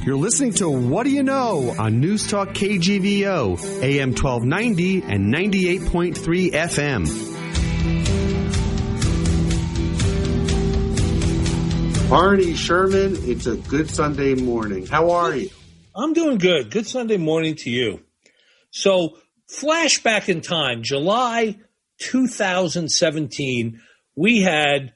You're listening to What Do You Know on Newstalk KGVO, AM 1290 and 98.3 FM. Arnie Sherman, it's a good Sunday morning. How are you? I'm doing good. Good Sunday morning to you. So, flashback in time, July 2017, we had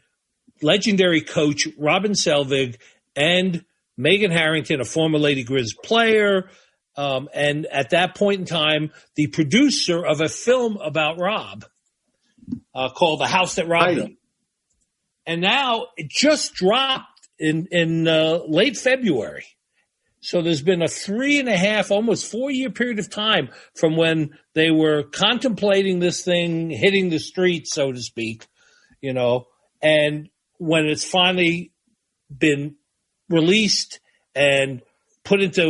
legendary coach Robin Selvig and Megan Harrington, a former Lady Grizz player, and at that point in time, the producer of a film about Rob called The House That Rob Built. And now it just dropped in late February. So there's been a 3.5, almost 4-year period of time from when they were contemplating this thing hitting the streets, so to speak, and when it's finally been released and put into,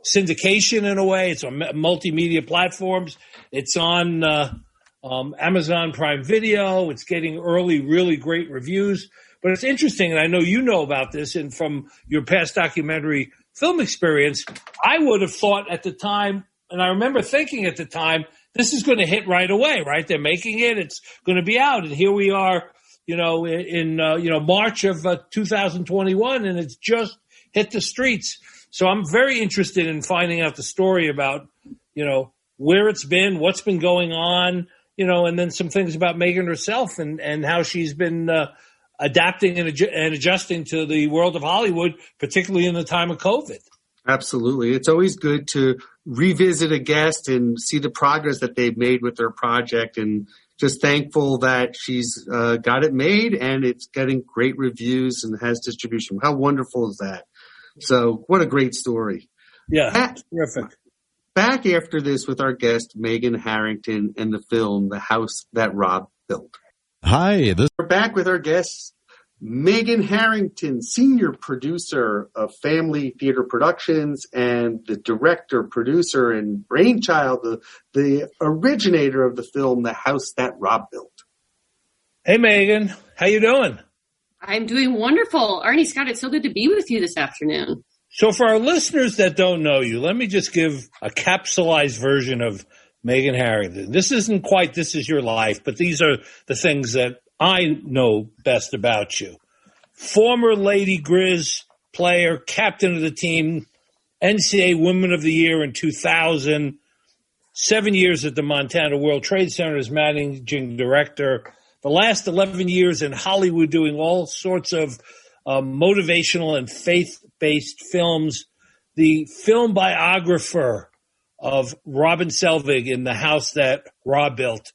syndication in a way. It's on multimedia platforms. It's on Amazon Prime Video. It's getting early, really great reviews. But it's interesting, and I know you know about this, and from your past documentary film experience, I would have thought at the time, and I remember thinking at the time, this is going to hit right away, right? They're making it. It's going to be out. And here we are, in March of 2021, and it's just hit the streets. So I'm very interested in finding out the story about, where it's been, what's been going on, and then some things about Megan herself and how she's been adapting and adjusting to the world of Hollywood, particularly in the time of COVID. Absolutely. It's always good to revisit a guest and see the progress that they've made with their project, and just thankful that she's got it made and it's getting great reviews and has distribution. How wonderful is that? So what a great story. Yeah, terrific. Back after this with our guest, Megan Harrington, and the film, The House That Rob Built. Hi. We're back with our guest, Megan Harrington, senior producer of Family Theater Productions and the director, producer, and brainchild, the originator of the film, The House That Rob Built. Hey, Megan. How you doing? I'm doing wonderful. Arnie, Scott, it's so good to be with you this afternoon. So for our listeners that don't know you, let me just give a capsulized version of Megan Harrington. This isn't quite This Is Your Life, but these are the things that I know best about you. Former Lady Grizz player, captain of the team, NCAA Women of the Year in 2000, 7 years at the Montana World Trade Center as managing director, the last 11 years in Hollywood doing all sorts of motivational and faith-based films, the film biographer of Robin Selvig in The House That Rob Built.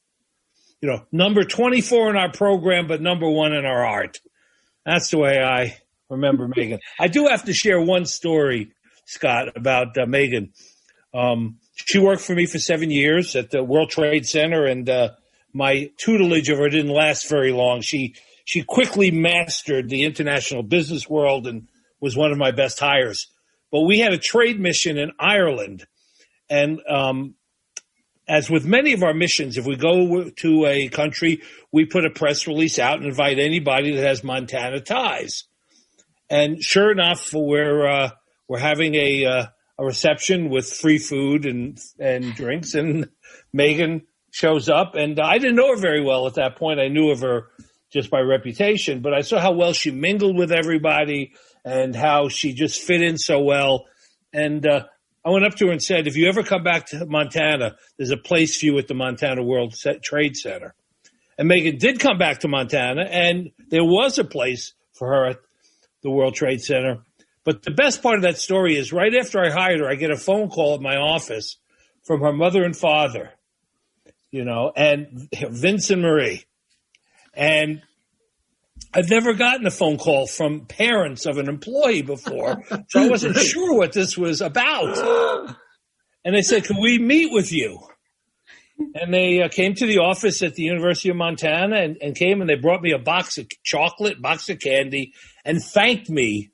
Number 24 in our program, but number 1 in our heart. That's the way I remember Megan. I do have to share one story, Scott, about Megan. She worked for me for 7 years at the World Trade Center, and my tutelage of her didn't last very long. She quickly mastered the international business world and was one of my best hires. But we had a trade mission in Ireland, and as with many of our missions, if we go to a country, we put a press release out and invite anybody that has Montana ties. And sure enough, we're having a reception with free food and drinks, and Megan shows up. And I didn't know her very well at that point. I knew of her just by reputation, but I saw how well she mingled with everybody and how she just fit in so well. And I went up to her and said, if you ever come back to Montana, there's a place for you at the Montana World Trade Center. And Megan did come back to Montana, and there was a place for her at the World Trade Center. But the best part of that story is right after I hired her, I get a phone call at my office from her mother and father, and Vince and Marie. And I've never gotten a phone call from parents of an employee before, so I wasn't sure what this was about. And they said, can we meet with you? And they came to the office at the University of Montana and came, and they brought me a box of chocolate, box of candy, and thanked me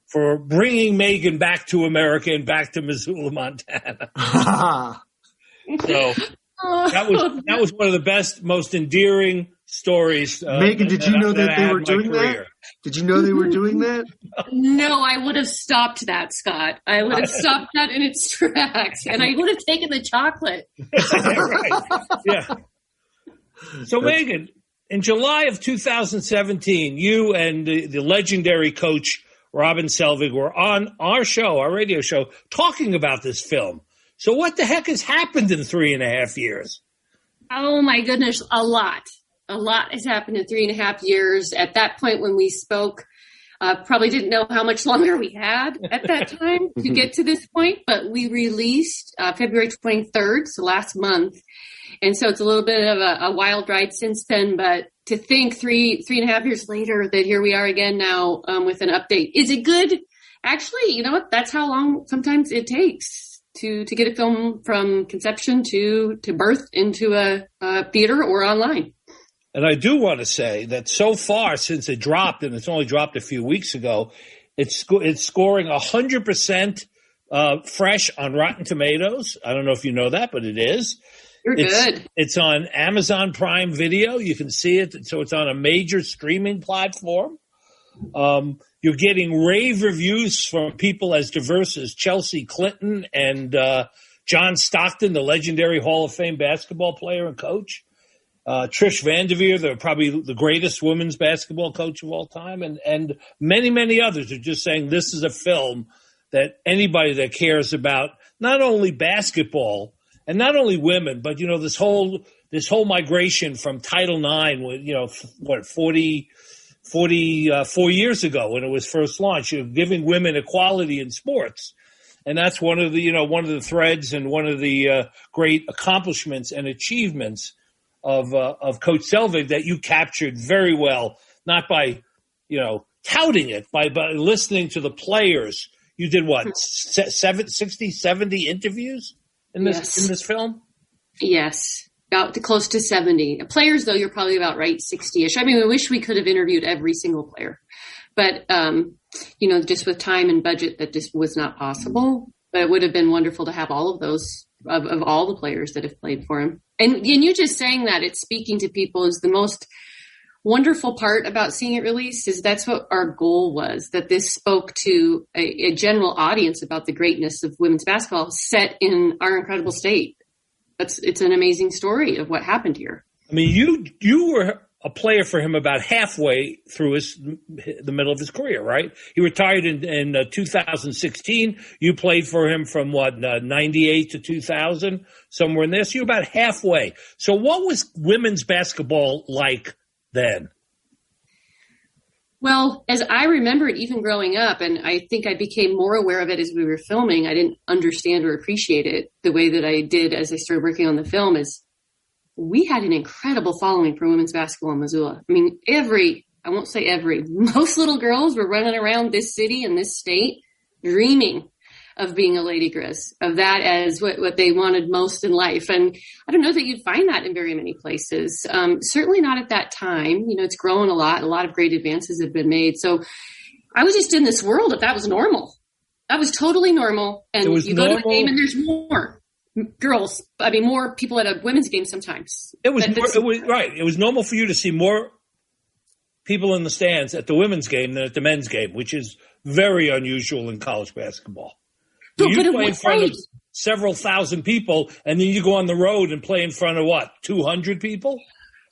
for bringing Megan back to America and back to Missoula, Montana. So that was one of the best, most endearing, stories. Megan, did you know that they were doing that? Did you know they were doing that? No, I would have stopped that, Scott. I would have stopped that in its tracks, and I would have taken the chocolate. Right. Yeah. So, Megan, in July of 2017, you and the legendary coach Robin Selvig were on our show, our radio show, talking about this film. So what the heck has happened in 3.5 years? Oh, my goodness, a lot. A lot has happened in 3.5 years. At that point when we spoke, probably didn't know how much longer we had at that time to get to this point, but we released February 23rd, so last month. And so it's a little bit of a wild ride since then, but to think 3.5 years later that here we are again now with an update. Is it good? Actually, you know what? That's how long sometimes it takes to get a film from conception to birth into a theater or online. And I do want to say that so far since it dropped, and it's only dropped a few weeks ago, it's scoring 100% fresh on Rotten Tomatoes. I don't know if you know that, but it is. You're good. It's on Amazon Prime Video. You can see it. So it's on a major streaming platform. You're getting rave reviews from people as diverse as Chelsea Clinton and John Stockton, the legendary Hall of Fame basketball player and coach. Trish Vanderveer, probably the greatest women's basketball coach of all time. And many, many others are just saying this is a film that anybody that cares about not only basketball and not only women, but, you know, this whole migration from Title IX, you know, 44 years ago when it was first launched, you know, giving women equality in sports. And that's one of the threads and one of the great accomplishments and achievements of Coach Selvig that you captured very well, not by, you know, touting it, by listening to the players. You did what, 70 interviews in this film? Yes, about close to 70. Players, though, you're probably about right, 60-ish. I mean, we wish we could have interviewed every single player. But, you know, just with time and budget, that just was not possible. But it would have been wonderful to have all of those, of all the players that have played for him. And you just saying that, it's speaking to people is the most wonderful part about seeing it released, is that's what our goal was, that this spoke to a general audience about the greatness of women's basketball set in our incredible state. It's an amazing story of what happened here. I mean, you were a player for him about halfway through the middle of his career, right? He retired in 2016. You played for him from 98 to 2000, somewhere in there. So you're about halfway. So what was women's basketball like then? Well, as I remember it, even growing up, and I think I became more aware of it as we were filming, I didn't understand or appreciate it the way that I did as I started working on the film, is we had an incredible following for women's basketball in Missoula. I mean, most little girls were running around this city and this state dreaming of being a Lady Grizz, of that as what they wanted most in life. And I don't know that you'd find that in very many places. Certainly not at that time. You know, it's grown a lot. A lot of great advances have been made. So I was just in this world that was normal. That was totally normal. And you go to a game and there's more girls. I mean, more people at a women's game sometimes. It was right. It was normal for you to see more people in the stands at the women's game than at the men's game, which is very unusual in college basketball. You play in front of several thousand people, and then you go on the road and play in front of 200 people?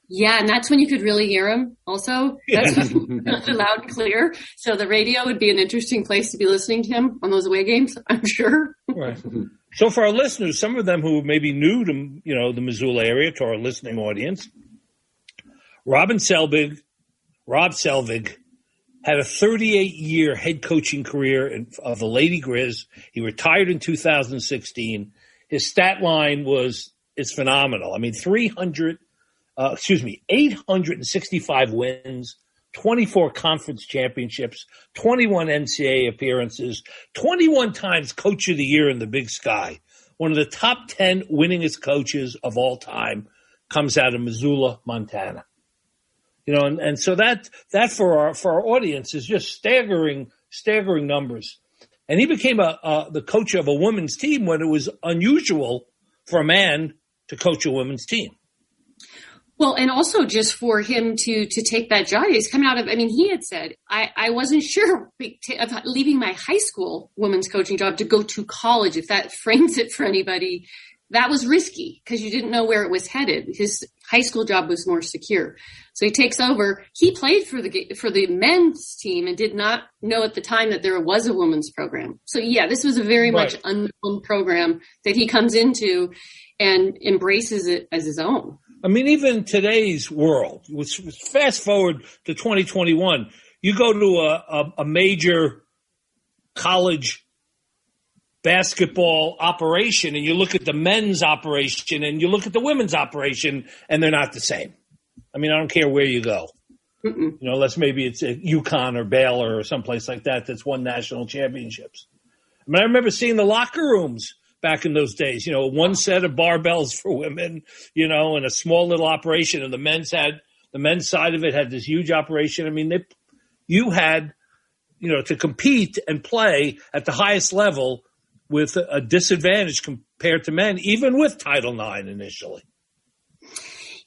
Yeah, and that's when you could really hear them also. That's loud and clear. So the radio would be an interesting place to be listening to him on those away games, I'm sure. Right. So for our listeners, some of them who may be new to, you know, the Missoula area, to our listening audience, Rob Selvig had a 38-year head coaching career of the Lady Grizz. He retired in 2016. His stat line is phenomenal. I mean, 865 wins, 24 conference championships, 21 NCAA appearances, 21 times Coach of the Year in the Big Sky. One of the top 10 winningest coaches of all time comes out of Missoula, Montana. You know, and so that for our audience is just staggering numbers. And he became the coach of a women's team when it was unusual for a man to coach a women's team. Well, and also just for him to take that job, he's coming out of, I mean, he had said, I wasn't sure of leaving my high school women's coaching job to go to college. If that frames it for anybody, that was risky because you didn't know where it was headed. His high school job was more secure. So he takes over. He played for the men's team and did not know at the time that there was a women's program. So yeah, this was a very much unknown program that he comes into and embraces it as his own. I mean, even today's world, which fast forward to 2021, you go to a major college basketball operation and you look at the men's operation and you look at the women's operation and they're not the same. I mean, I don't care where you go. You know, unless maybe it's UConn or Baylor or someplace like that that's won national championships. I mean, I remember seeing the locker rooms back in those days, you know, one set of barbells for women, you know, and a small little operation. And the men's side of it had this huge operation. I mean, you had, you know, to compete and play at the highest level with a disadvantage compared to men, even with Title IX initially.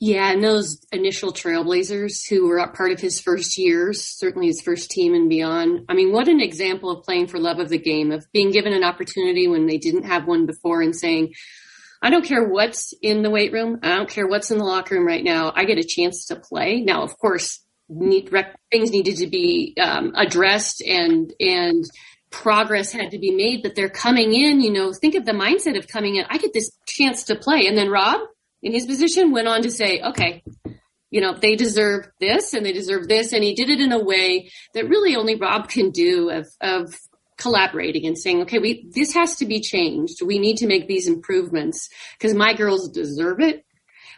Yeah, and those initial trailblazers who were part of his first years, certainly his first team and beyond. I mean, what an example of playing for love of the game, of being given an opportunity when they didn't have one before and saying, I don't care what's in the weight room. I don't care what's in the locker room right now. I get a chance to play. Now, of course, things needed to be addressed and progress had to be made, but they're coming in, you know, think of the mindset of coming in. I get this chance to play. And then Rob, in his position, went on to say, okay, you know, they deserve this and they deserve this. And he did it in a way that really only Rob can do of collaborating and saying, okay, this has to be changed. We need to make these improvements because my girls deserve it.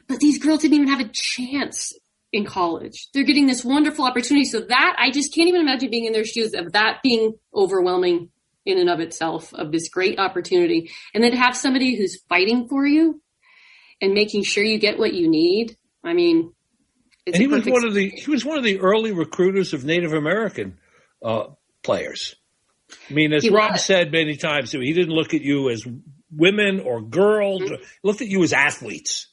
But these girls didn't even have a chance in college. They're getting this wonderful opportunity. So that, I just can't even imagine being in their shoes of that being overwhelming in and of itself, of this great opportunity. And then to have somebody who's fighting for you and making sure you get what you need. I mean, it's he was one of the early recruiters of Native American players. I mean, as Rob said many times, he didn't look at you as women or girls. He looked at you as athletes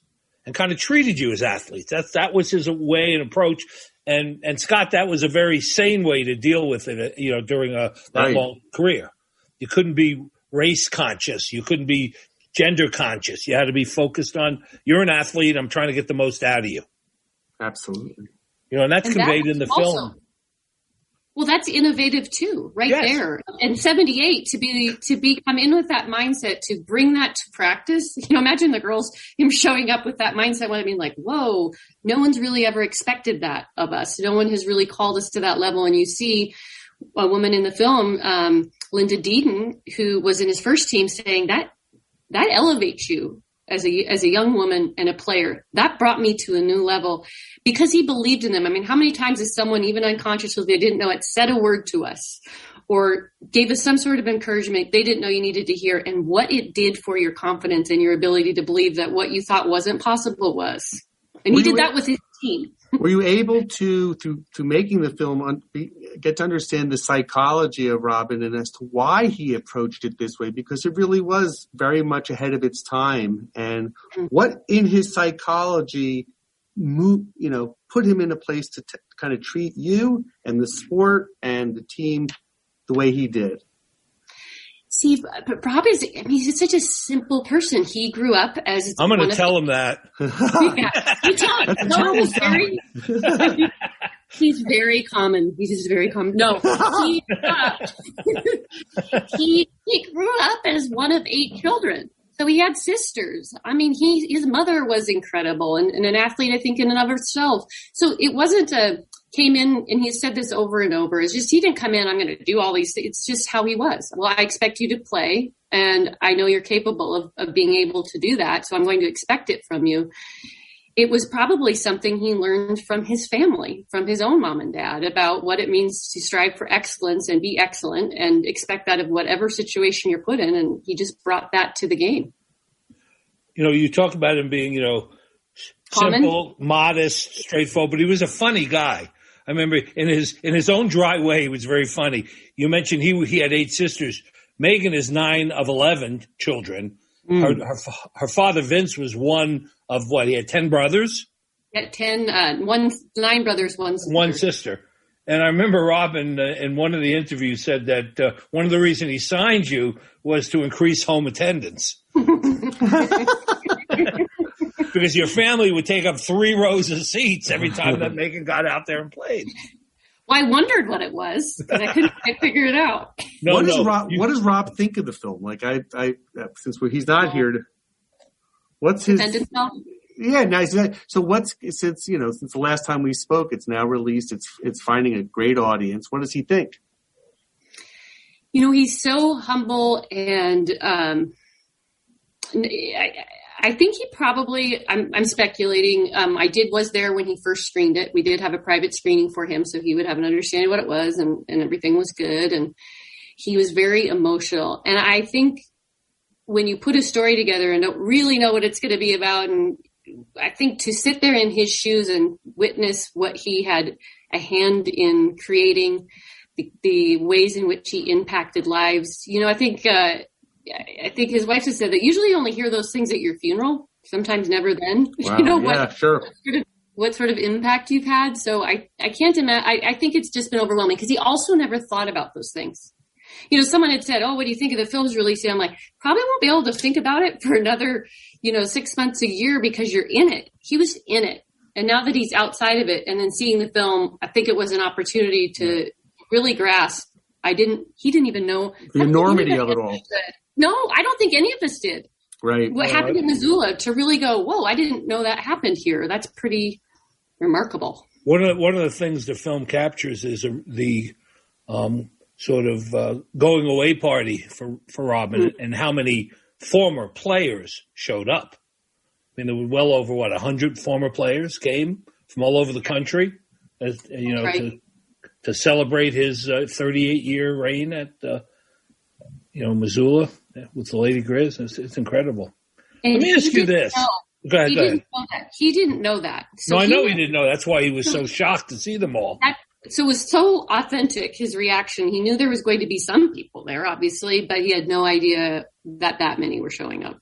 and kind of treated you as athletes. That was his way and approach. And Scott, that was a very sane way to deal with it, you know, during that long career. You couldn't be race conscious. You couldn't be gender conscious. You had to be focused on, you're an athlete. I'm trying to get the most out of you. Absolutely. You know, and that's conveyed in the film. Well, that's innovative too, right there. And 78 to come in with that mindset, to bring that to practice. You know, imagine the girls, him showing up with that mindset. What I mean, like, whoa, no one's really ever expected that of us. No one has really called us to that level. And you see a woman in the film, Linda Deaton, who was in his first team, saying that elevates you as a young woman and a player. That brought me to a new level because he believed in them. I mean, how many times has someone, even unconsciously, they didn't know it, said a word to us or gave us some sort of encouragement they didn't know you needed to hear, and what it did for your confidence and your ability to believe that what you thought wasn't possible was. And he did that with his team. Were you able to making the film, get to understand the psychology of Robin and as to why he approached it this way? Because it really was very much ahead of its time. And what in his psychology put him in a place to kind of treat you and the sport and the team the way he did? See, but Rob he's such a simple person. He grew up as... I'm going to tell him that. Yeah, you tell him. No, he's very common. He's just very common. No, he grew up as one of 8 children. So he had sisters. I mean, his mother was incredible and an athlete, I think, in and of herself. So it wasn't came in, and he said this over and over. It's just, he didn't come in, I'm going to do all these things. It's just how he was. Well, I expect you to play, and I know you're capable of being able to do that, so I'm going to expect it from you. It was probably something he learned from his family, from his own mom and dad, about what it means to strive for excellence and be excellent and expect that of whatever situation you're put in. And he just brought that to the game. You know, you talk about him being, simple, modest, straightforward, but he was a funny guy. I remember in his own dry way, he was very funny. You mentioned he had 8 sisters. Megan is 9 of 11 children. Her father, Vince, was one of he had 10 brothers. Yeah, 10, 9 brothers, one sister. One sister. And I remember Robin in one of the interviews said that one of the reasons he signed you was to increase home attendance. Because your family would take up 3 rows of seats every time that Megan got out there and played. Well, I wondered what it was, because I couldn't quite figure it out. What does Rob think of the film? Like, I since he's not here, what's his? Yeah, nice. So since the last time we spoke, it's now released. It's finding a great audience. What does he think? He's so humble, and I think he probably, I'm speculating. I was there when he first screened it. We did have a private screening for him, so he would have an understanding of what it was, and everything was good. And he was very emotional. And I think when you put a story together and don't really know what it's going to be about, and I think to sit there in his shoes and witness what he had a hand in creating, the ways in which he impacted lives, I think his wife has said that usually you only hear those things at your funeral, sometimes never then. Wow, sure. What sort of impact you've had. So I can't imagine. I think it's just been overwhelming, because he also never thought about those things. Someone had said, "Oh, what do you think of the film's releasing?" I'm like, probably won't be able to think about it for another, 6 months, a year, because you're in it. He was in it. And now that he's outside of it and then seeing the film, I think it was an opportunity to really grasp. He didn't even know the enormity of it all. No, I don't think any of us did. Right. What happened in Missoula, to really go, whoa, I didn't know that happened here. That's pretty remarkable. One of the things the film captures is the sort of going away party for Robin, and how many former players showed up. I mean, there were well over 100 former players came from all over the country, right, to celebrate his 38-year reign at Missoula with the Lady Grizz. It's incredible. And let me ask you this. Go ahead. He didn't know that. So I know he didn't know. That's why he was so shocked to see them all. So it was so authentic, his reaction. He knew there was going to be some people there, obviously, but he had no idea that many were showing up.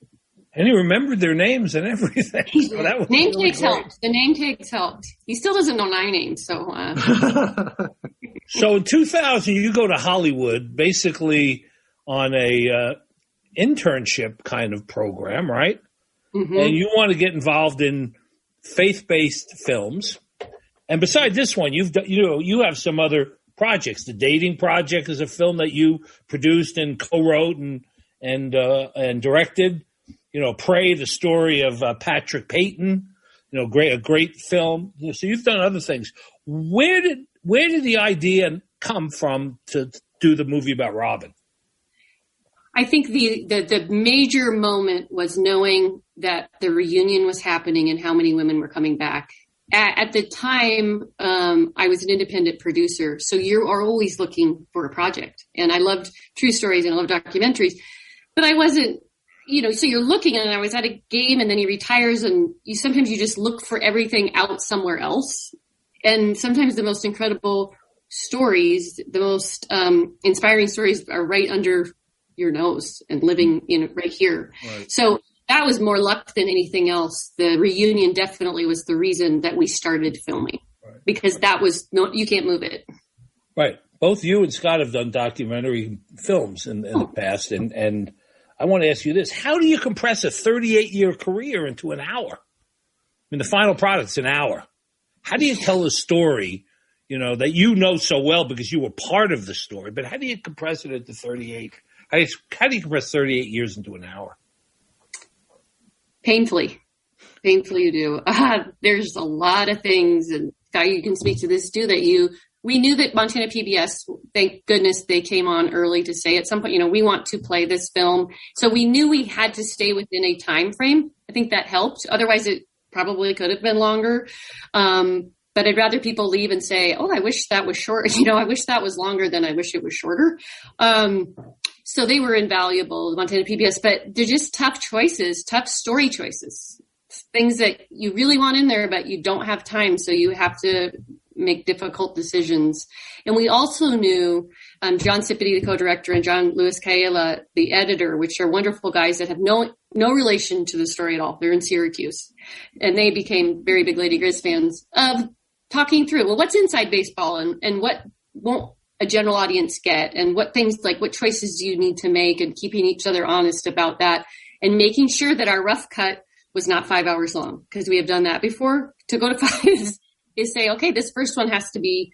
And he remembered their names and everything. So that was name tags helped. The name tags helped. He still doesn't know my name, so. So in 2000, you go to Hollywood, basically on a internship kind of program, right? Mm-hmm. And you want to get involved in faith-based films. And besides this one, you have some other projects. The Dating Project is a film that you produced and co-wrote and directed. Pray, the story of Patrick Payton. A great film. So you've done other things. Where did the idea come from to do the movie about Robin? I think the major moment was knowing that the reunion was happening and how many women were coming back. At the time, I was an independent producer, so you are always looking for a project. And I loved true stories and I loved documentaries, but I wasn't, so you're looking, and I was at a game, and then he retires, and sometimes you just look for everything out somewhere else. And sometimes the most incredible stories, the most inspiring stories are right under your nose and living right here. Right. So that was more luck than anything else. The reunion definitely was the reason that we started filming, right, because that was you can't move it. Right. Both you and Scott have done documentary films in the past. And I want to ask you this. How do you compress a 38-year career into an hour? I mean, the final product's an hour. How do you tell a story, that so well because you were part of the story, but how do you compress it into 38? How do you compress 38 years into an hour? Painfully you do. There's a lot of things, and Scott, you can speak to this too, we knew that Montana PBS, thank goodness they came on early to say at some point, we want to play this film. So we knew we had to stay within a time frame. I think that helped. Otherwise it probably could have been longer. But I'd rather people leave and say, oh, I wish that was short. I wish that was longer than I wish it was shorter. So they were invaluable, Montana PBS, but they're just tough choices, tough story choices, things that you really want in there, but you don't have time. So you have to make difficult decisions. And we also knew John Cipity, the co-director, and John Lewis Kaela, the editor, which are wonderful guys that have no relation to the story at all. They're in Syracuse. And they became very big Lady Grizz fans of talking through, well, what's inside baseball and what won't a general audience get, and what things, like what choices do you need to make, and keeping each other honest about that, and making sure that our rough cut was not 5 hours long, because we have done that before. To go to 5 is say, okay, this first one has to be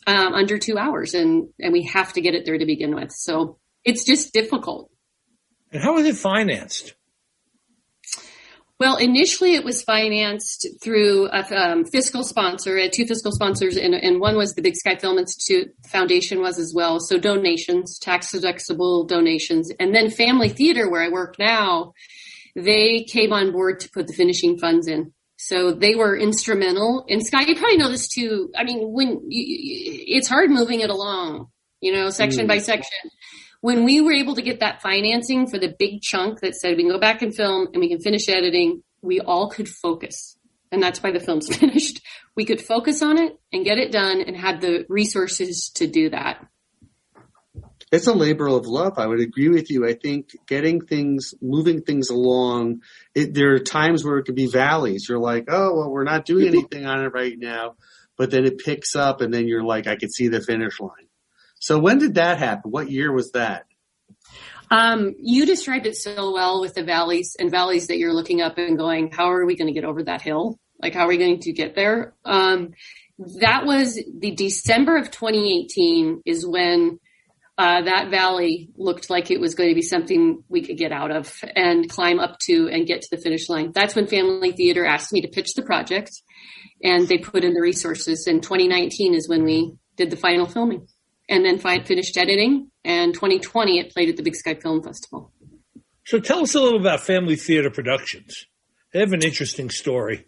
under 2 hours, and we have to get it there to begin with. So it's just difficult. And how was it financed? Well, initially it was financed through a fiscal sponsor. It had 2 fiscal sponsors, and one was the Big Sky Film Institute. Foundation was as well. So donations, tax-deductible donations. And then Family Theater, where I work now, they came on board to put the finishing funds in. So they were instrumental. And Scott, you probably know this too. I mean, it's hard moving it along, section by section. When we were able to get that financing for the big chunk that said we can go back and film and we can finish editing, we all could focus. And that's why the film's finished. We could focus on it and get it done and had the resources to do that. It's a labor of love. I would agree with you. I think moving things along, there are times where it could be valleys. You're like, oh, well, we're not doing anything on it right now. But then it picks up and then you're like, I could see the finish line. So when did that happen? What year was that? You described it so well with the valleys that you're looking up and going, how are we going to get over that hill? Like, how are we going to get there? That was the December of 2018 is when that valley looked like it was going to be something we could get out of and climb up to and get to the finish line. That's when Family Theater asked me to pitch the project, and they put in the resources. And 2019 is when we did the final filming. And then finished editing, and 2020 it played at the Big Sky Film Festival. So tell us a little about Family Theater Productions. They have an interesting story.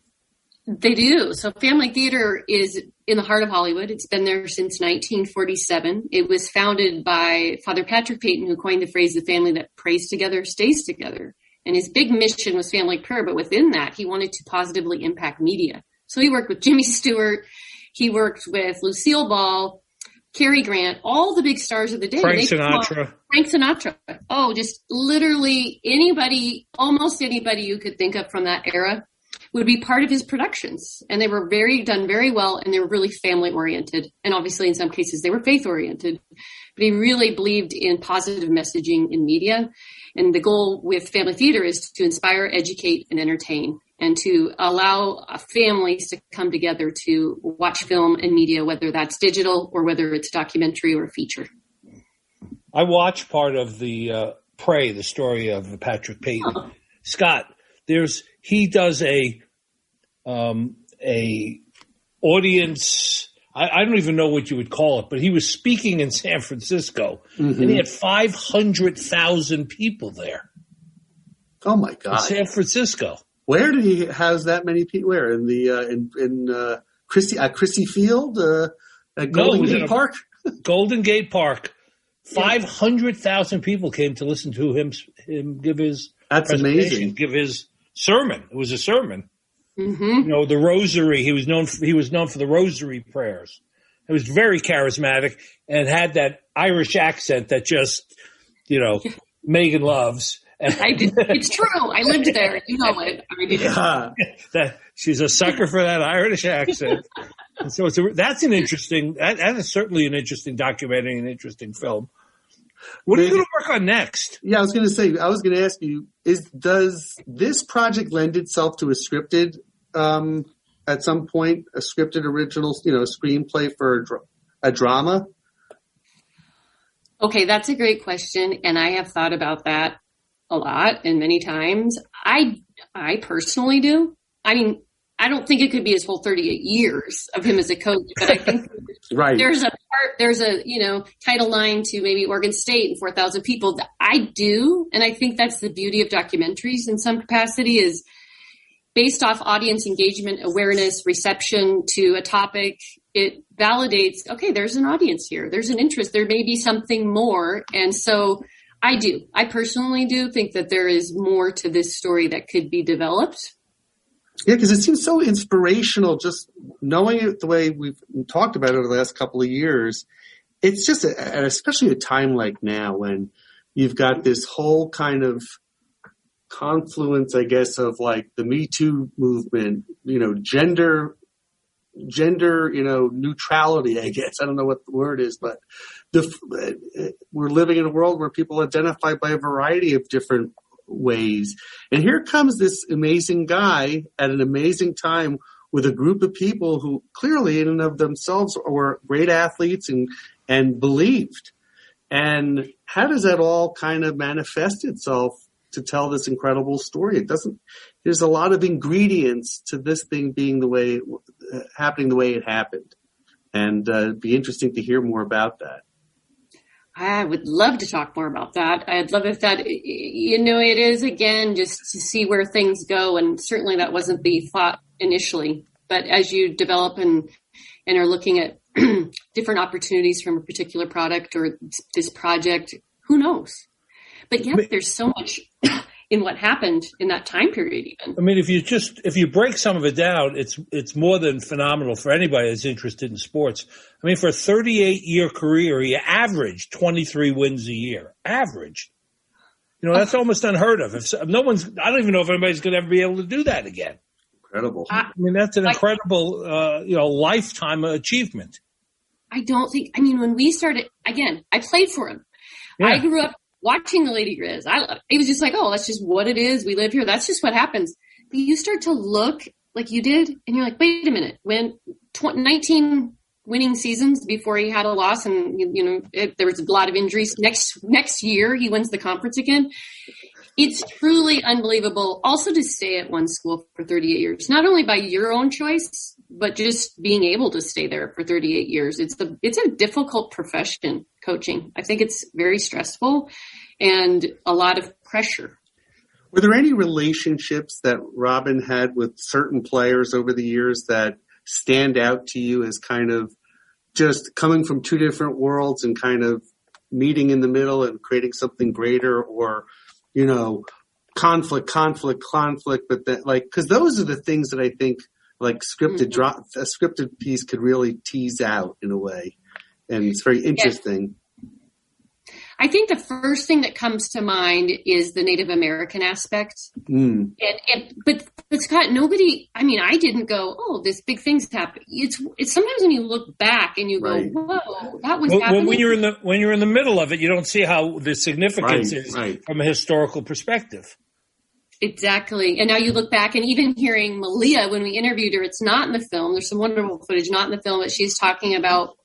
They do. So Family Theater is in the heart of Hollywood. It's been there since 1947. It was founded by Father Patrick Peyton, who coined the phrase, the family that prays together stays together. And his big mission was family prayer, but within that, he wanted to positively impact media. So he worked with Jimmy Stewart. He worked with Lucille Ball, Cary Grant, all the big stars of the day. Frank Sinatra. Oh, just literally anybody, almost anybody you could think of from that era would be part of his productions. And they were done very well, and they were really family oriented. And obviously in some cases they were faith oriented, but he really believed in positive messaging in media. And the goal with Family Theater is to inspire, educate, and entertain, and to allow families to come together to watch film and media, whether that's digital or whether it's documentary or feature. I watched part of the Pray, the story of Patrick Peyton. Oh. Scott, he does a audience. I don't even know what you would call it, but he was speaking in San Francisco, and he had 500,000 people there. Oh my God! In San Francisco. Where did he has that many people? Where in the Christie Field at Golden Gate Park? Golden Gate Park. 500,000 people came to listen to him give his. That's amazing. Give his sermon. It was a sermon. Mm-hmm. The rosary. He was known for the rosary prayers. It was very charismatic and had that Irish accent that just, Megan loves. It's true. I lived there. You know it. That she's a sucker for that Irish accent. And so that's an interesting. That is certainly an interesting documentary, an interesting film. What are you going to work on next? Yeah, I was going to ask you: does this project lend itself to a scripted, at some point, a scripted original, screenplay for a drama? Okay, that's a great question, and I have thought about that a lot and many times. I personally do. I mean, I don't think it could be his whole 38 years of him as a coach, but I think right. there's a title line to maybe Oregon State and 4,000 people. I do, and I think that's the beauty of documentaries in some capacity, is based off audience engagement, awareness, reception to a topic. It validates, okay, there's an audience here. There's an interest. There may be something more, and so I personally do think that there is more to this story that could be developed. Yeah, because it seems so inspirational just knowing it the way we've talked about it over the last couple of years. It's just, especially a time like now when you've got this whole kind of confluence, I guess, of like the Me Too movement, gender, neutrality, I guess. I don't know what the word is, but we're living in a world where people identify by a variety of different ways. And here comes this amazing guy at an amazing time with a group of people who clearly in and of themselves were great athletes and believed. And how does that all kind of manifest itself to tell this incredible story? There's a lot of ingredients to this thing being happening the way it happened. And it'd be interesting to hear more about that. I would love to talk more about that. I'd love if that, it is, again, just to see where things go. And certainly that wasn't the thought initially. But as you develop and are looking at different opportunities from a particular product or this project, who knows? But yeah, there's so much in what happened in that time period even. I mean, if you break some of it down, it's more than phenomenal for anybody that's interested in sports. I mean, for a 38-year career, he averaged 23 wins a year. Averaged. That's almost unheard of. I don't even know if anybody's going to ever be able to do that again. Incredible. I mean, that's an incredible, lifetime achievement. I don't think, when we started, again, I played for him. Yeah. I grew up watching the Lady Grizz. I loved it. It was just like, oh, that's just what it is. We live here. That's just what happens. But you start to look like you did, and you're like, wait a minute. When 19 winning seasons before he had a loss, and there was a lot of injuries. Next year, he wins the conference again. It's truly unbelievable. Also, to stay at one school for 38 years, not only by your own choice, but just being able to stay there for 38 years. It's a difficult profession, coaching. I think it's very stressful and a lot of pressure. Were there any relationships that Robin had with certain players over the years that stand out to you as kind of just coming from two different worlds and kind of meeting in the middle and creating something greater, or, conflict, but that, because those are the things that I think a scripted piece could really tease out in a way. And it's very interesting. Yes. I think the first thing that comes to mind is the Native American aspect. But Scott, nobody, I didn't go, oh, this big thing's happening. It's sometimes when you look back and you go, whoa, that was happening. When you're in the middle of it, you don't see how the significance is from a historical perspective. Exactly. And now you look back, and even hearing Malia, when we interviewed her, it's not in the film. There's some wonderful footage, not in the film, but she's talking about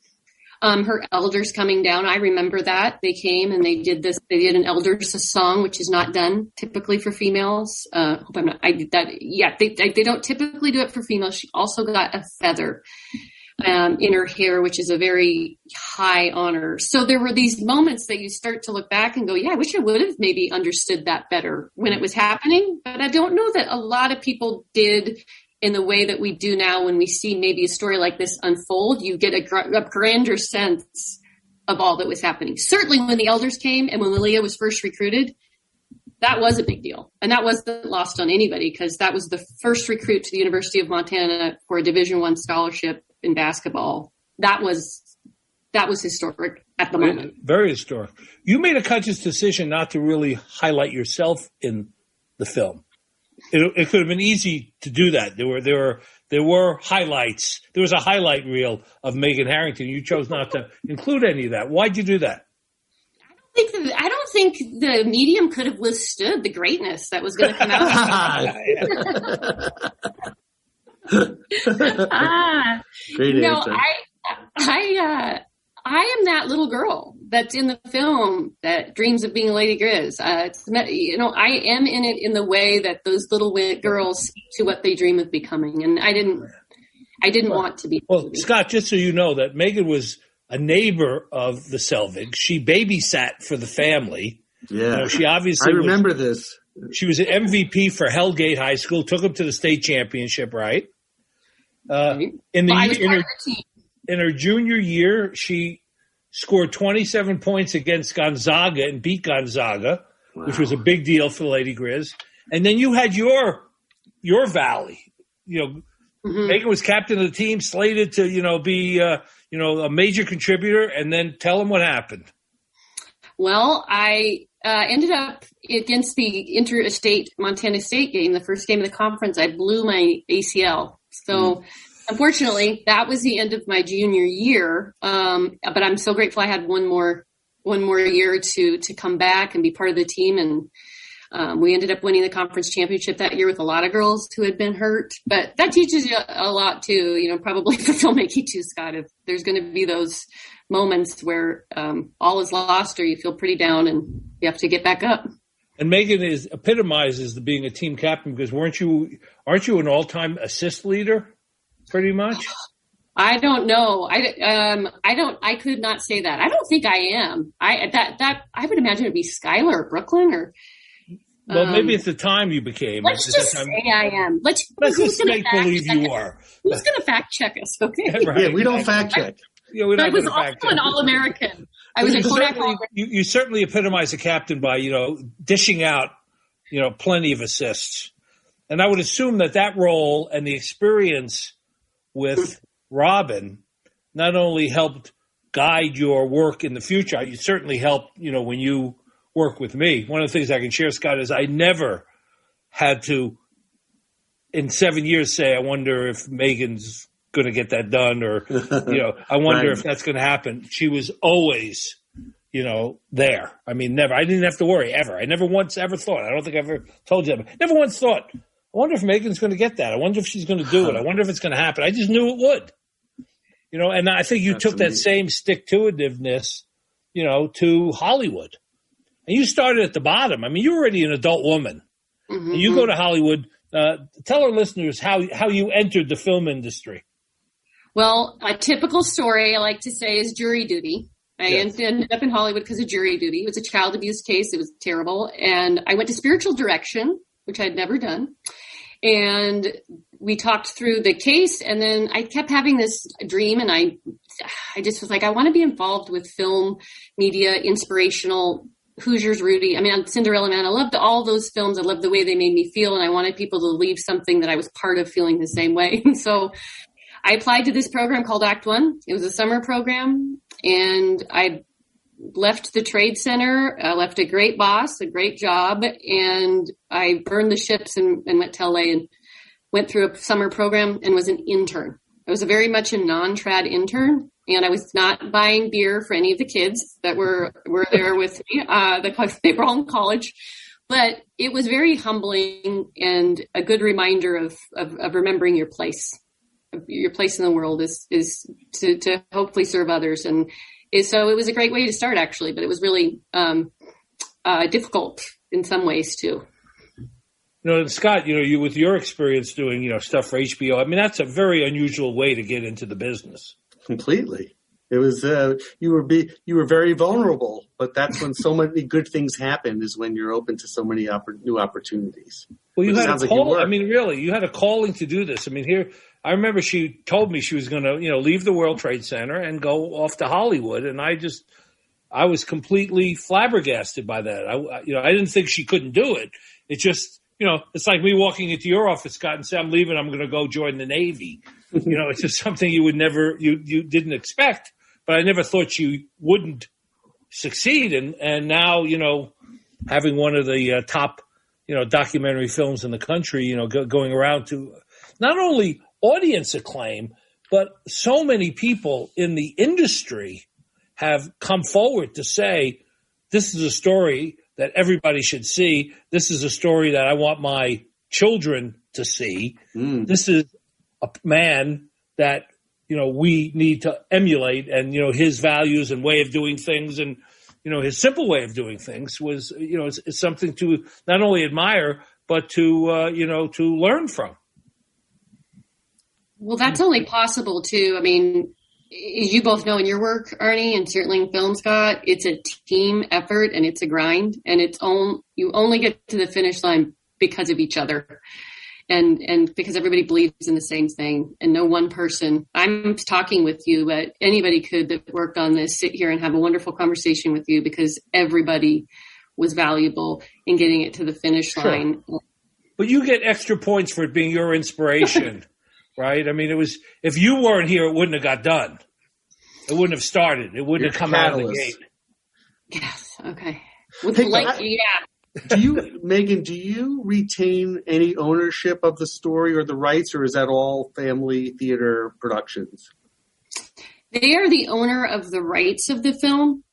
her elders coming down. I remember that. They came and they did an elders song, which is not done typically for females. Hope I'm not, I did that. Yeah, they don't typically do it for females. She also got a feather in her hair, which is a very high honor. So there were these moments that you start to look back and go, yeah, I wish I would have maybe understood that better when it was happening. But I don't know that a lot of people did in the way that we do now. When we see maybe a story like this unfold, you get a grander sense of all that was happening. Certainly when the elders came and when Malia was first recruited, that was a big deal. And that wasn't lost on anybody, because that was the first recruit to the University of Montana for a Division I scholarship in basketball. That was historic at the moment. Very historic. You made a conscious decision not to really highlight yourself in the film. It could have been easy to do that. There were highlights. There was a highlight reel of Megan Harrington. You chose not to include any of that. Why'd you do that? I don't think the medium could have withstood the greatness that was going to come out. Great answer. I am that little girl that's in the film that dreams of being a Lady Grizz. I am in it in the way that those little girls see to what they dream of becoming, and I didn't want to be. Well, Scott, just so you know, that Megan was a neighbor of the Selvigs. She babysat for the family. Yeah, she obviously. I remember this. She was an MVP for Hellgate High School. Took them to the state championship, right? In her junior year, she scored 27 points against Gonzaga and beat Gonzaga, which was a big deal for the Lady Grizz. And then you had your valley. Megan was captain of the team, slated to, be, a major contributor, and then tell them what happened. Well, I ended up against the interstate Montana State game, the first game of the conference. I blew my ACL. So unfortunately, that was the end of my junior year. But I'm so grateful I had one more year to come back and be part of the team. And we ended up winning the conference championship that year with a lot of girls who had been hurt. But that teaches you a lot too, probably for filmmaking too, Scott. If there's going to be those moments where all is lost or you feel pretty down and you have to get back up. And Megan epitomizes the being a team captain, because aren't you an all-time assist leader pretty much? I don't know. I could not say that. I don't think I am. I would imagine it'd be Skylar or Brooklyn or. Well, maybe at the time you became. Let's just say I am. Let's just make believe you are. Who's going to fact check us? Okay. Right. Yeah, we don't fact check. I was also an All-American. I was a Kodak All-American. You certainly epitomize a captain by, dishing out, plenty of assists. And I would assume that role and the experience with Robin not only helped guide your work in the future, you certainly helped, when you work with me. One of the things I can share, Scott, is I never had to, in 7 years, say, I wonder if Megan's going to get that done, or, I wonder right. if that's going to happen. She was always, there. I mean, never. I didn't have to worry ever. I never once ever thought. I don't think I ever told you that. Never once thought, I wonder if Megan's going to get that. I wonder if she's going to do it. I wonder if it's going to happen. I just knew it would. And I think you took that same stick-to-itiveness, to Hollywood. And you started at the bottom. I mean, you were already an adult woman. Mm-hmm. And you go to Hollywood. Tell our listeners how you entered the film industry. Well, a typical story I like to say is jury duty. I ended up in Hollywood because of jury duty. It was a child abuse case. It was terrible. And I went to spiritual direction, which I'd never done. And we talked through the case. And then I kept having this dream. And I just was like, I want to be involved with film, media, inspirational, Hoosiers, Rudy. I mean, Cinderella Man. I loved all those films. I loved the way they made me feel. And I wanted people to leave something that I was part of feeling the same way. So I applied to this program called Act One. It was a summer program, and I left the trade center, left a great boss, a great job, and I burned the ships and went to LA and went through a summer program and was an intern. I was very much a non-trad intern, and I was not buying beer for any of the kids that were there with me. They were all in college. But it was very humbling and a good reminder of remembering your place. Your place in the world is to hopefully serve others. And so it was a great way to start, actually, but it was really difficult in some ways too. Scott, you with your experience doing, stuff for HBO, I mean, that's a very unusual way to get into the business. Completely. It was, you were very vulnerable, but that's when so many good things happen, is when you're open to so many new opportunities. Well, you had a call. I mean, really, you had a calling to do this. I mean, here, I remember she told me she was going to, leave the World Trade Center and go off to Hollywood. And I was completely flabbergasted by that. I didn't think she couldn't do it. It just, it's like me walking into your office, Scott, and say, I'm leaving, I'm going to go join the Navy. It's just something you would never, you didn't expect, but I never thought you wouldn't succeed. And now, having one of the top, documentary films in the country, going around to not only audience acclaim, but so many people in the industry have come forward to say, this is a story that everybody should see. This is a story that I want my children to see. This is a man that, we need to emulate, and, his values and way of doing things, and, his simple way of doing things was, is something to not only admire, but to, to learn from. Well, that's only possible too. I mean, as you both know in your work, Arnie, and certainly in film, Scott, it's a team effort and it's a grind, and you only get to the finish line because of each other. And because everybody believes in the same thing, and no one person, I'm talking with you, but anybody could that worked on this sit here and have a wonderful conversation with you, because everybody was valuable in getting it to the finish line. but you get extra points for it being your inspiration, right? I mean, it was, if you weren't here, it wouldn't have got done. It wouldn't have started. It wouldn't have come out of the gate. Yes. Okay. Megan, do you retain any ownership of the story or the rights, or is that all Family Theater Productions? They are the owner of the rights of the film.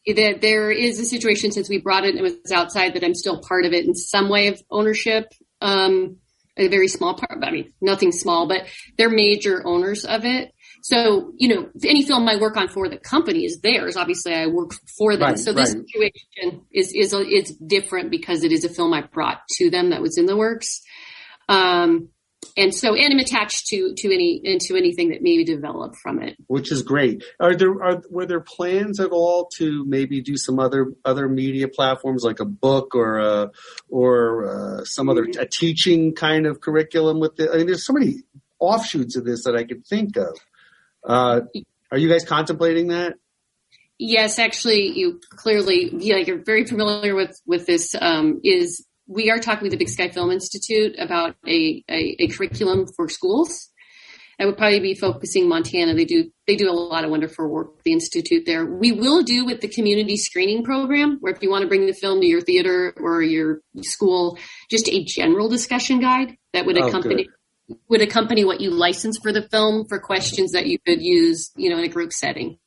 That there is a situation since we brought it and it was outside that I'm still part of it in some way of ownership. A very small part, I mean, nothing small, but they're major owners of it. So, any film I work on for the company is theirs. Obviously, I work for them. So this situation is different because it is a film I brought to them that was in the works. And I'm attached to anything that maybe developed from it, which is great. Were there plans at all to maybe do some other media platforms like a book or some other a teaching kind of curriculum with it? I mean, there's so many offshoots of this that I could think of. Are you guys contemplating that? Yes, actually, you're very familiar with this. We are talking with the Big Sky Film Institute about a curriculum for schools. I would probably be focusing Montana. They do a lot of wonderful work, the Institute there. We will do with the community screening program, where if you want to bring the film to your theater or your school, just a general discussion guide that would accompany what you license for the film for questions that you could use, in a group setting.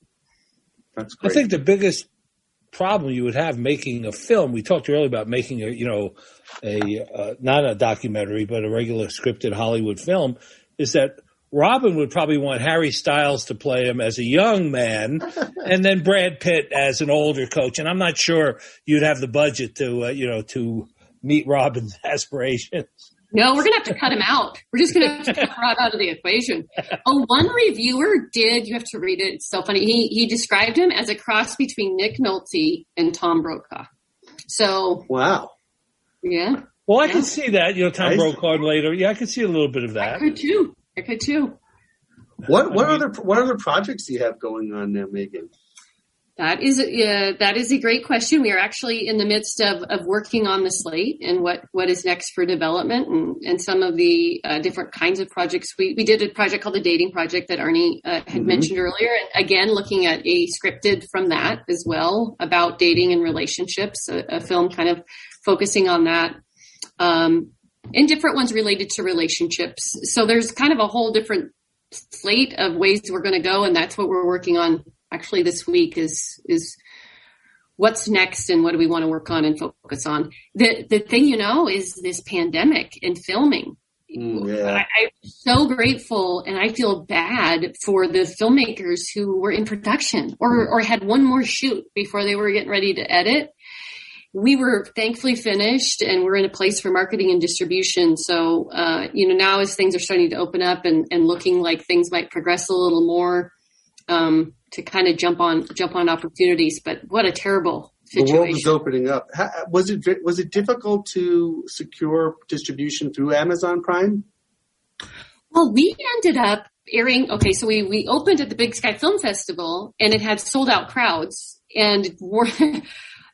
That's great. I think the biggest problem you would have making a film, we talked earlier about making not a documentary, but a regular scripted Hollywood film, is that Robin would probably want Harry Styles to play him as a young man and then Brad Pitt as an older coach. And I'm not sure you'd have the budget to meet Robin's aspirations. No, we're going to have to cut him out. We're just going to have to cut Rob out of the equation. One reviewer you have to read it. It's so funny. He described him as a cross between Nick Nolte and Tom Brokaw. So. Wow. Yeah. Well, I can see that, Tom Brokaw later. Yeah, I could see a little bit of that. I could too. What other projects do you have going on now, Megan? That is a great question. We are actually in the midst of working on the slate and what is next for development and some of the different kinds of projects. We did a project called the Dating Project that Arnie had mentioned earlier. And again, looking at a scripted from that as well about dating and relationships, a film kind of focusing on that. And different ones related to relationships. So there's kind of a whole different slate of ways we're going to go. And that's what we're working on actually this week is what's next and what do we want to work on and focus on. The thing, is this pandemic and filming. Yeah. I'm so grateful and I feel bad for the filmmakers who were in production or had one more shoot before they were getting ready to edit. We were thankfully finished and we're in a place for marketing and distribution. So, now as things are starting to open up and looking like things might progress a little more, to kind of jump on opportunities, but what a terrible situation. The world is opening up. Was it difficult to secure distribution through Amazon Prime? Well, we ended up airing. Okay, so we opened at the Big Sky Film Festival, and it had sold out crowds, and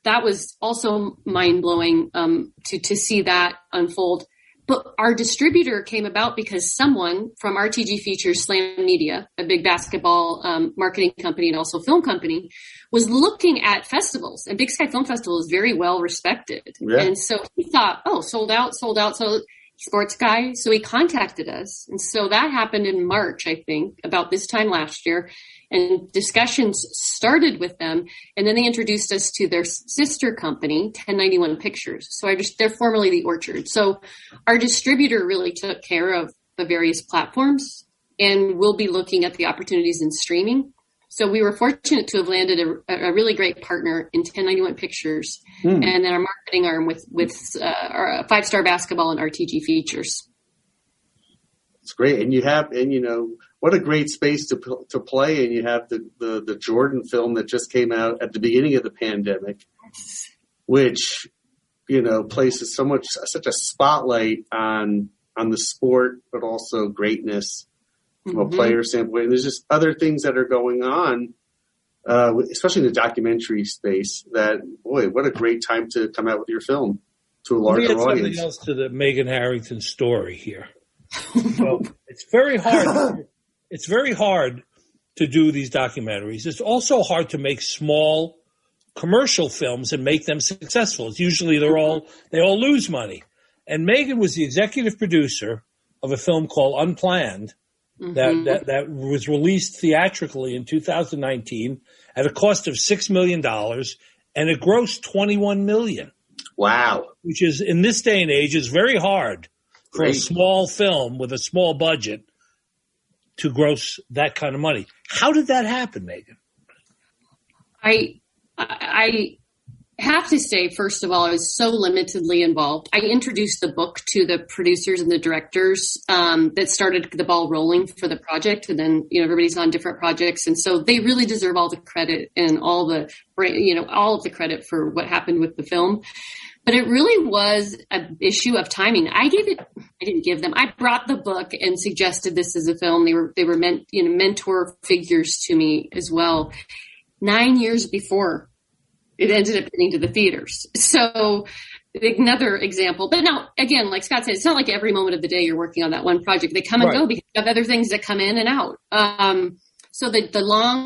that was also mind blowing to see that unfold. But our distributor came about because someone from RTG Features Slam Media, a big basketball marketing company and also film company, was looking at festivals. And Big Sky Film Festival is very well respected. Yeah. And so he thought, sold out. So sports guy. So he contacted us. And so that happened in March, I think, about this time last year. And discussions started with them. And then they introduced us to their sister company, 1091 Pictures. So they're formerly The Orchard. So our distributor really took care of the various platforms and we'll be looking at the opportunities in streaming. So we were fortunate to have landed a really great partner in 1091 Pictures and then our marketing arm with our 5-Star Basketball and RTG Features. It's great. And what a great space to play. And you have the Jordan film that just came out at the beginning of the pandemic, which, places such a spotlight on the sport, but also greatness from a player standpoint. And there's just other things that are going on, especially in the documentary space that, boy, what a great time to come out with your film. to a Let me larger add something audience. else to the Megan Harrington story here. So it's very hard. It's very hard to do these documentaries. It's also hard to make small commercial films and make them successful. It's usually they all lose money. And Megan was the executive producer of a film called Unplanned that was released theatrically in 2019 at a cost of $6 million, and it grossed $21 million. Wow. Which is, in this day and age, is very hard for a small film with a small budget to gross that kind of money. How did that happen, Megan? I have to say, first of all, I was so limitedly involved. I introduced the book to the producers and the directors that started the ball rolling for the project. And then, everybody's on different projects. And so they really deserve all the credit and all of the credit for what happened with the film. But it really was an issue of timing. I didn't give them. I brought the book and suggested this as a film. They were meant, mentor figures to me as well. 9 years before it ended up getting to the theaters. So another example. But now, again, like Scott said, it's not like every moment of the day you're working on that one project. They come and go because you have other things that come in and out. So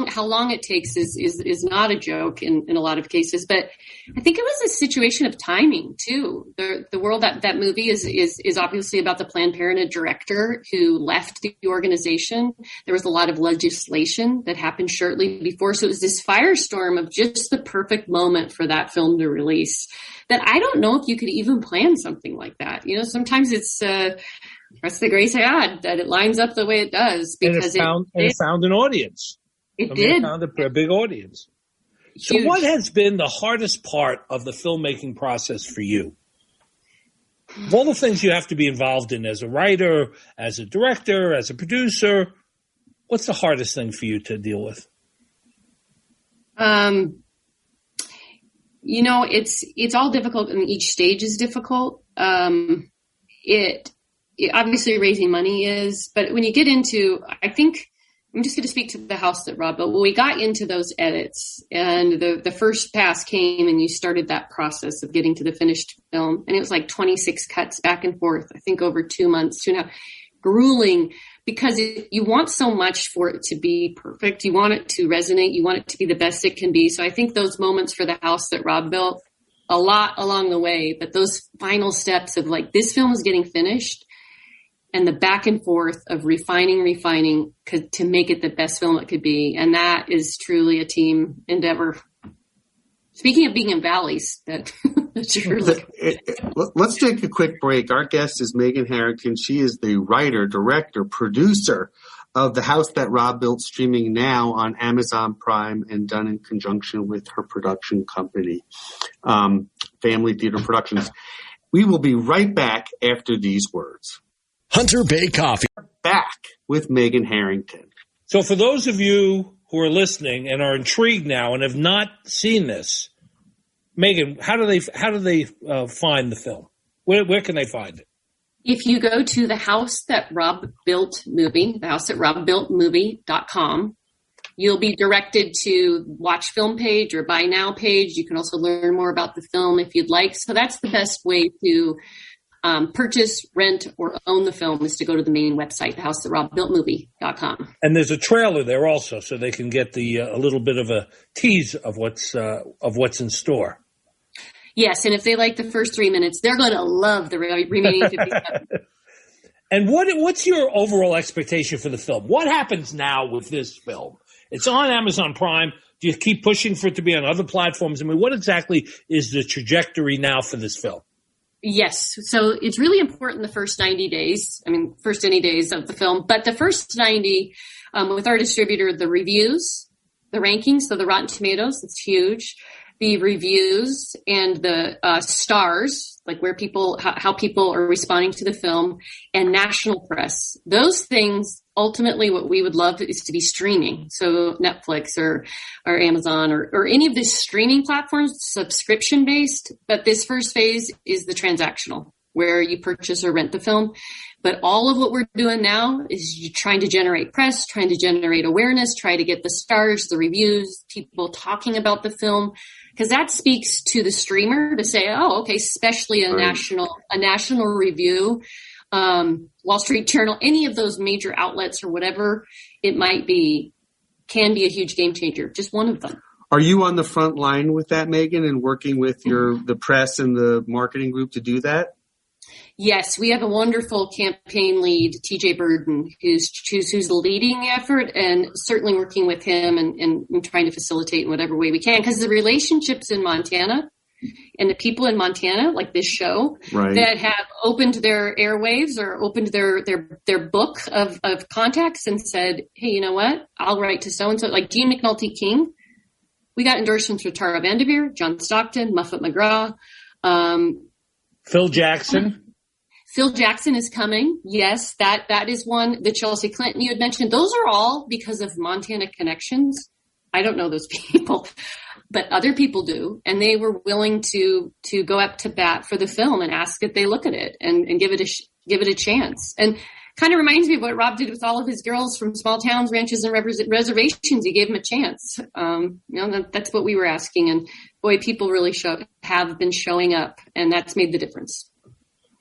how long it takes is not a joke in a lot of cases, but I think it was a situation of timing too. The world that movie is obviously about the Planned Parenthood director who left the organization. There was a lot of legislation that happened shortly before. So it was this firestorm of just the perfect moment for that film to release that I don't know if you could even plan something like that. Sometimes it's, that's the grace of God that it lines up the way it does because it found an audience. It did. It found a big audience. Huge. So what has been the hardest part of the filmmaking process for you? Of all the things you have to be involved in as a writer, as a director, as a producer, what's the hardest thing for you to deal with? It's all difficult and each stage is difficult. Obviously raising money is, but when you get into, I think I'm just going to speak to the house that Rob built. When we got into those edits and the first pass came and you started that process of getting to the finished film, and it was like 26 cuts back and forth, I think over 2 months, 2.5, grueling because you want so much for it to be perfect. You want it to resonate. You want it to be the best it can be. So I think those moments for the house that Rob built, a lot along the way, but those final steps of like, this film is getting finished. And the back and forth of refining to make it the best film it could be. And that is truly a team endeavor. Speaking of being in valleys, that's truly. Let's take a quick break. Our guest is Megan Harrington. She is the writer, director, producer of The House That Rob Built, streaming now on Amazon Prime and done in conjunction with her production company, Family Theater Productions. We will be right back after these words. Hunter Bay Coffee. Back with Megan Harrington. So for those of you who are listening and are intrigued now and have not seen this, Megan, how do they find the film? Where can they find it? If you go to the House That Rob Built movie, thehousethatrobbuiltmovie.com, you'll be directed to watch film page or buy now page. You can also learn more about the film if you'd like. So that's the best way to purchase, rent, or own the film is to go to the main website, thehousethatrobbuiltmovie.com. And there's a trailer there also, so they can get a little bit of a tease of what's in store. Yes, and if they like the first 3 minutes, they're going to love the remaining 57. And what's your overall expectation for the film? What happens now with this film? It's on Amazon Prime. Do you keep pushing for it to be on other platforms? I mean, what exactly is the trajectory now for this film? Yes. So it's really important the first 90 days. I mean, first any days of the film, but the first 90 with our distributor, the reviews, the rankings. So the Rotten Tomatoes, it's huge. The reviews and the stars, like where how people are responding to the film, and national press. Those things, ultimately what we would love is to be streaming. So Netflix or Amazon or any of the streaming platforms, subscription based. But this first phase is the transactional, where you purchase or rent the film. But all of what we're doing now is trying to generate press, trying to generate awareness, try to get the stars, the reviews, people talking about the film, because that speaks to the streamer to say, oh, okay, especially a national review, Wall Street Journal, any of those major outlets or whatever it might be, can be a huge game changer. Just one of them. Are you on the front line with that, Megan, and working with the press and the marketing group to do that? Yes, we have a wonderful campaign lead, TJ Burden, who's leading the effort, and certainly working with him and trying to facilitate in whatever way we can. Because the relationships in Montana and the people in Montana, like this show, that have opened their airwaves or opened their book of contacts and said, hey, you know what? I'll write to so-and-so. Like Gene McNulty King, we got endorsements for Tara Vanderveer, John Stockton, Muffet McGraw. Phil Jackson. Phil Jackson is coming. Yes, that is one. The Chelsea Clinton you had mentioned. Those are all because of Montana connections. I don't know those people, but other people do. And they were willing to go up to bat for the film and ask that they look at it and give it a chance. And kind of reminds me of what Rob did with all of his girls from small towns, ranches, and reservations. He gave them a chance. That's what we were asking. And boy, people really have been showing up, and that's made the difference.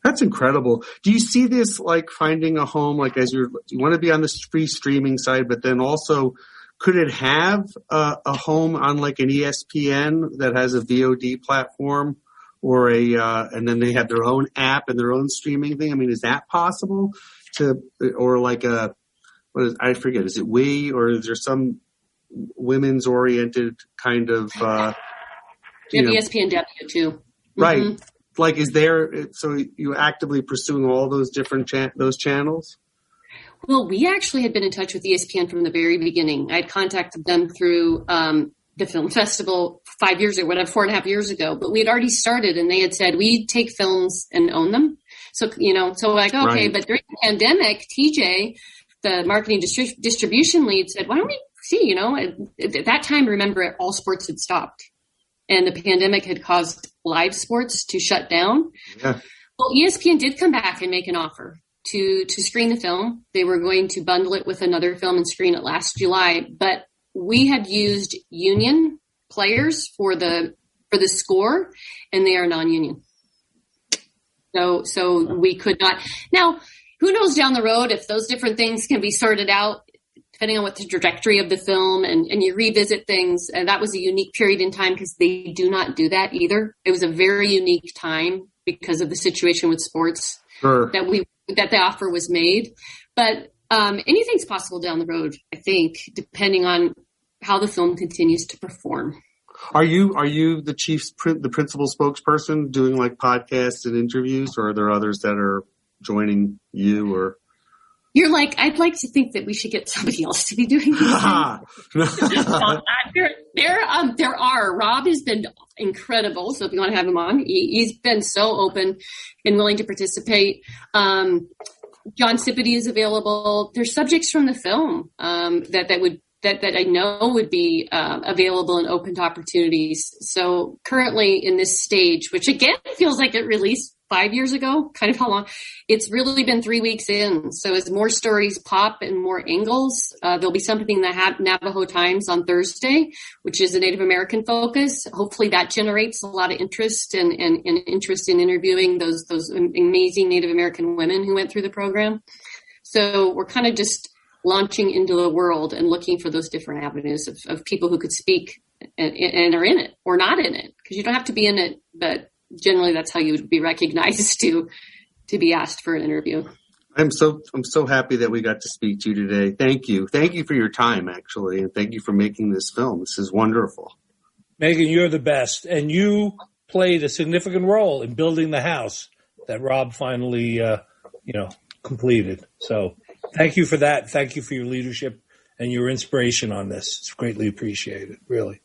That's incredible. Do you see this like finding a home, like as you want to be on the free streaming side, but then also could it have a home on like an ESPN that has a VOD platform or and then they have their own app and their own streaming thing? I mean, is that possible or like I forget, is it We, or is there some women's oriented kind of, ESPNW too. Right. Mm-hmm. Like, so you actively pursuing all those different those channels? Well, we actually had been in touch with ESPN from the very beginning. I'd contacted them through the film festival 5 years ago, 4.5 years ago, but we had already started, and they had said, we take films and own them. So, like, okay, right. But during the pandemic, TJ, the marketing distribution lead, said, why don't we see, at that time, remember, all sports had stopped. And the pandemic had caused live sports to shut down. Yeah. Well, ESPN did come back and make an offer to screen the film. They were going to bundle it with another film and screen it last July. But we had used union players for the score, and they are non-union. So we could not. Now, who knows down the road if those different things can be sorted out, depending on what the trajectory of the film, and you revisit things. And that was a unique period in time because they do not do that either. It was a very unique time because of the situation with sports that the offer was made. But anything's possible down the road, I think, depending on how the film continues to perform. Are you the principal spokesperson doing like podcasts and interviews, or are there others that are joining you or? You're like, I'd like to think that we should get somebody else to be doing these things. There are. Rob has been incredible. So if you want to have him on, he's been so open and willing to participate. John Sipity is available. There's subjects from the film that I know would be available and open to opportunities. So currently in this stage, which again feels like it released 5 years ago, kind of how long, it's really been 3 weeks in. So as more stories pop and more angles, there'll be something in the Navajo Times on Thursday, which is a Native American focus. Hopefully that generates a lot of interest and interest in interviewing those amazing Native American women who went through the program. So we're kind of just launching into the world and looking for those different avenues of people who could speak and are in it or not in it, because you don't have to be in it, but generally that's how you would be recognized to be asked for an interview. I'm so happy that we got to speak to you today. Thank you for your time, actually, and thank you for making this film. This is wonderful. Megan, you're the best, and you played a significant role in building the house that Rob finally completed. So thank you for that. Thank you for your leadership and your inspiration on this. It's greatly appreciated, really.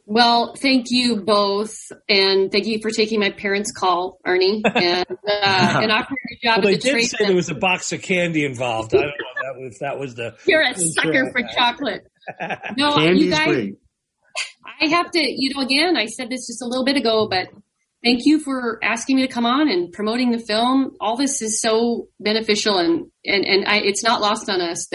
Well, thank you both, and thank you for taking my parents' call, Ernie, and offering a job. Well, they did say there was a box of candy involved. I don't know if that was the. You're a sucker for chocolate. No, Candy's you guys. Great. I have to, again, I said this just a little bit ago, but thank you for asking me to come on and promoting the film. All this is so beneficial, and it's not lost on us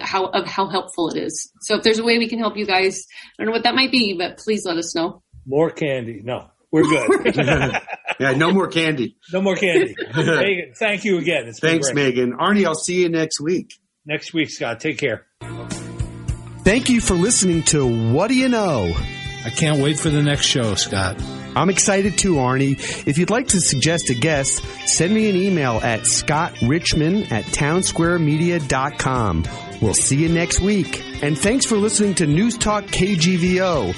how helpful it is. So if there's a way we can help you guys, I don't know what that might be, but please let us know. More candy. No, we're good. Yeah, no more candy. No more candy. Megan, thank you again. Thanks, Megan. Arnie, I'll see you next week. Next week, Scott. Take care. Thank you for listening to What Do You Know? I can't wait for the next show, Scott. I'm excited too, Arnie. If you'd like to suggest a guest, send me an email at scottrichmond@townsquaremedia.com. We'll see you next week. And thanks for listening to Newstalk KGVO.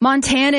Montana